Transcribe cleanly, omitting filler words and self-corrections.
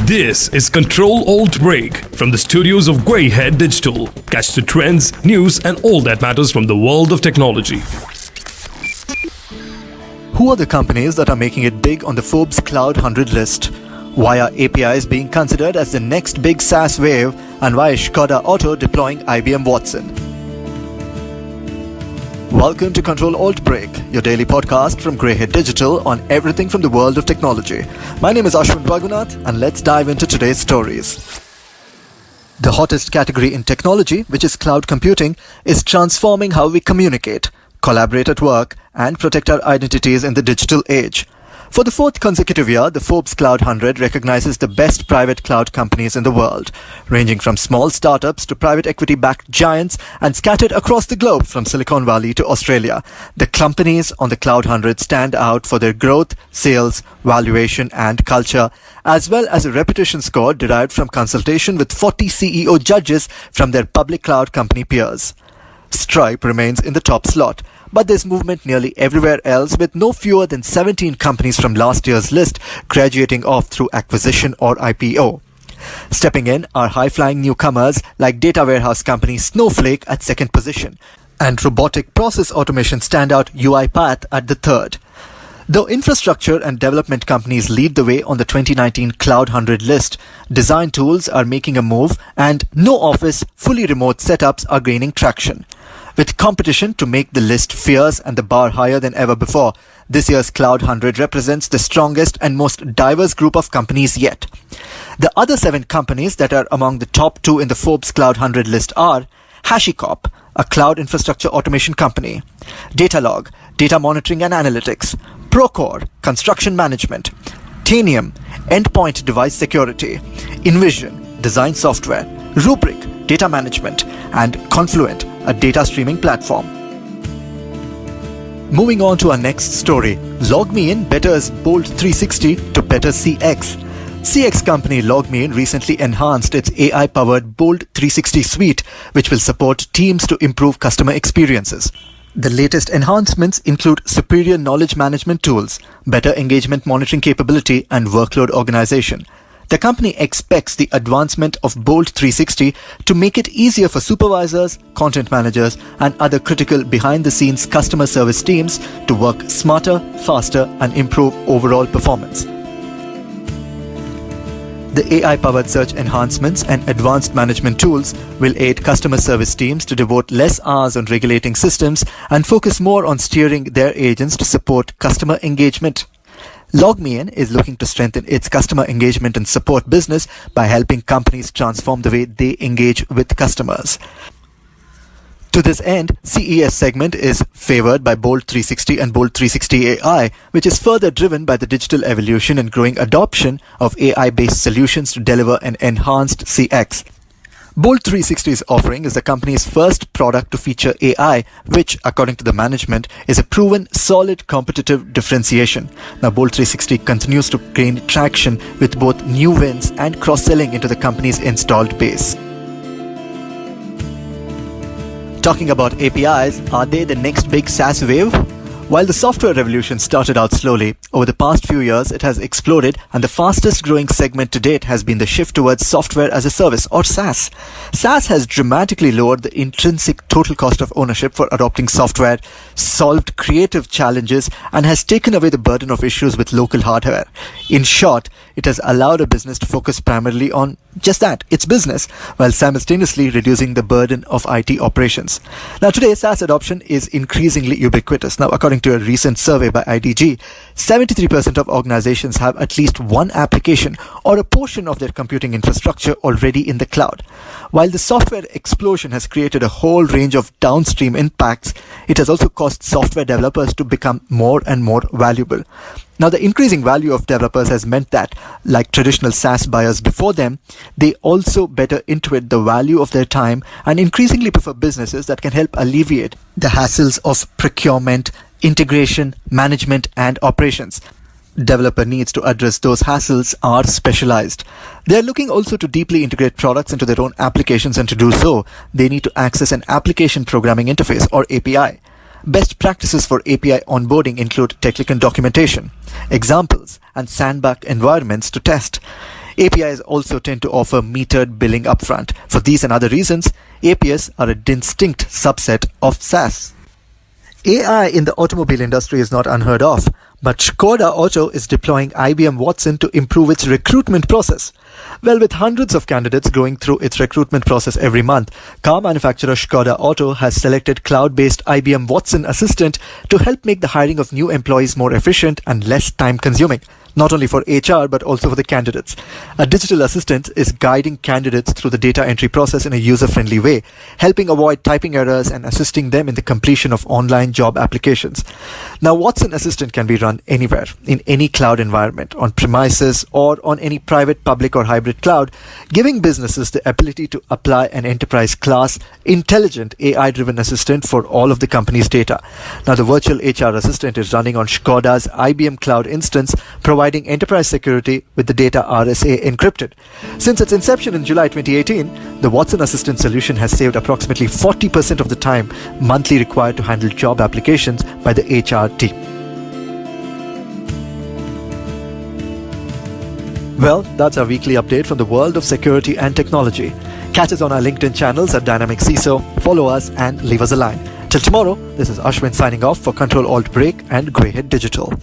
This is Control-Alt-Break from the studios of Greyhead Digital. Catch the trends, news and all that matters from the world of technology. Who are the companies that are making it big on the Forbes Cloud 100 list? Why are APIs being considered as the next big SaaS wave? And why is Skoda Auto deploying IBM Watson? Welcome to Control-Alt-Break, your daily podcast from Greyhead Digital on everything from the world of technology. My name is Ashwin Raghunath and let's dive into today's stories. The hottest category in technology, which is cloud computing, is transforming how we communicate, collaborate at work, and protect our identities in the digital age. For the fourth consecutive year, the Forbes Cloud 100 recognizes the best private cloud companies in the world, ranging from small startups to private equity-backed giants and scattered across the globe from Silicon Valley to Australia. The companies on the Cloud 100 stand out for their growth, sales, valuation, and culture, as well as a reputation score derived from consultation with 40 CEO judges from their public cloud company peers. Stripe remains in the top slot, but there's movement nearly everywhere else, with no fewer than 17 companies from last year's list graduating off through acquisition or IPO. Stepping in are high-flying newcomers like data warehouse company Snowflake at second position, and robotic process automation standout UiPath at the third. Though infrastructure and development companies lead the way on the 2019 Cloud 100 list, design tools are making a move and no-office, fully remote setups are gaining traction. With competition to make the list fierce and the bar higher than ever before, this year's Cloud 100 represents the strongest and most diverse group of companies yet. The other 7 companies that are among the top 2 in the Forbes Cloud 100 list are HashiCorp, a cloud infrastructure automation company; Datalog, data monitoring and analytics; Procore, construction management; Tanium, endpoint device security; InVision, design software; Rubrik, data management; and Confluent, a data streaming platform. Moving on to our next story, Logmein betters Bolt 360 to better CX. CX company Logmein recently enhanced its AI-powered Bolt 360 suite, which will support teams to improve customer experiences. The latest enhancements include superior knowledge management tools, better engagement monitoring capability, and workload organization. The company expects the advancement of Bolt 360 to make it easier for supervisors, content managers, and other critical behind-the-scenes customer service teams to work smarter, faster, and improve overall performance. The AI-powered search enhancements and advanced management tools will aid customer service teams to devote less hours on regulating systems and focus more on steering their agents to support customer engagement. Logmein is looking to strengthen its customer engagement and support business by helping companies transform the way they engage with customers. To this end, CES segment is favored by Bolt 360 and Bolt 360 AI, which is further driven by the digital evolution and growing adoption of AI-based solutions to deliver an enhanced CX. Bolt 360's offering is the company's first product to feature AI, which, according to the management, is a proven solid competitive differentiation. Now, Bolt 360 continues to gain traction with both new wins and cross-selling into the company's installed base. Talking about APIs, are they the next big SaaS wave? While the software revolution started out slowly, over the past few years it has exploded, and the fastest growing segment to date has been the shift towards software as a service, or SaaS. SaaS has dramatically lowered the intrinsic total cost of ownership for adopting software, solved creative challenges, and has taken away the burden of issues with local hardware. In short, it has allowed a business to focus primarily on just that, its business, while simultaneously reducing the burden of IT operations. Now today, SaaS adoption is increasingly ubiquitous. Now, according to a recent survey by IDG, 73% of organizations have at least one application or a portion of their computing infrastructure already in the cloud. While the software explosion has created a whole range of downstream impacts, it has also caused software developers to become more and more valuable. Now, the increasing value of developers has meant that, like traditional SaaS buyers before them, they also better intuit the value of their time and increasingly prefer businesses that can help alleviate the hassles of procurement, integration, management, and operations. Developer needs to address those hassles are specialized. They are looking also to deeply integrate products into their own applications, and to do so, they need to access an application programming interface, or API. Best practices for API onboarding include technical documentation. Examples: and sandbox environments to test. APIs also tend to offer metered billing upfront. For these and other reasons, APIs are a distinct subset of SaaS. AI in the automobile industry is not unheard of, but Škoda Auto is deploying IBM Watson to improve its recruitment process. Well, with hundreds of candidates going through its recruitment process every month, car manufacturer Škoda Auto has selected cloud-based IBM Watson Assistant to help make the hiring of new employees more efficient and less time-consuming, not only for HR but also for the candidates. A digital assistant is guiding candidates through the data entry process in a user-friendly way, helping avoid typing errors and assisting them in the completion of online job applications. Now, Watson Assistant can be run anywhere, in any cloud environment, on premises or on any private, public or hybrid cloud, giving businesses the ability to apply an enterprise-class, intelligent AI-driven assistant for all of the company's data. Now, the virtual HR assistant is running on Škoda's IBM Cloud instance, providing enterprise security with the data RSA encrypted. Since its inception in July 2018, the Watson Assistant solution has saved approximately 40% of the time monthly required to handle job applications by the HR team. Well, that's our weekly update from the world of security and technology. Catch us on our LinkedIn channels at Dynamic CISO, follow us and leave us a line. Till tomorrow, this is Ashwin signing off for Control Alt Break and Greyhead Digital.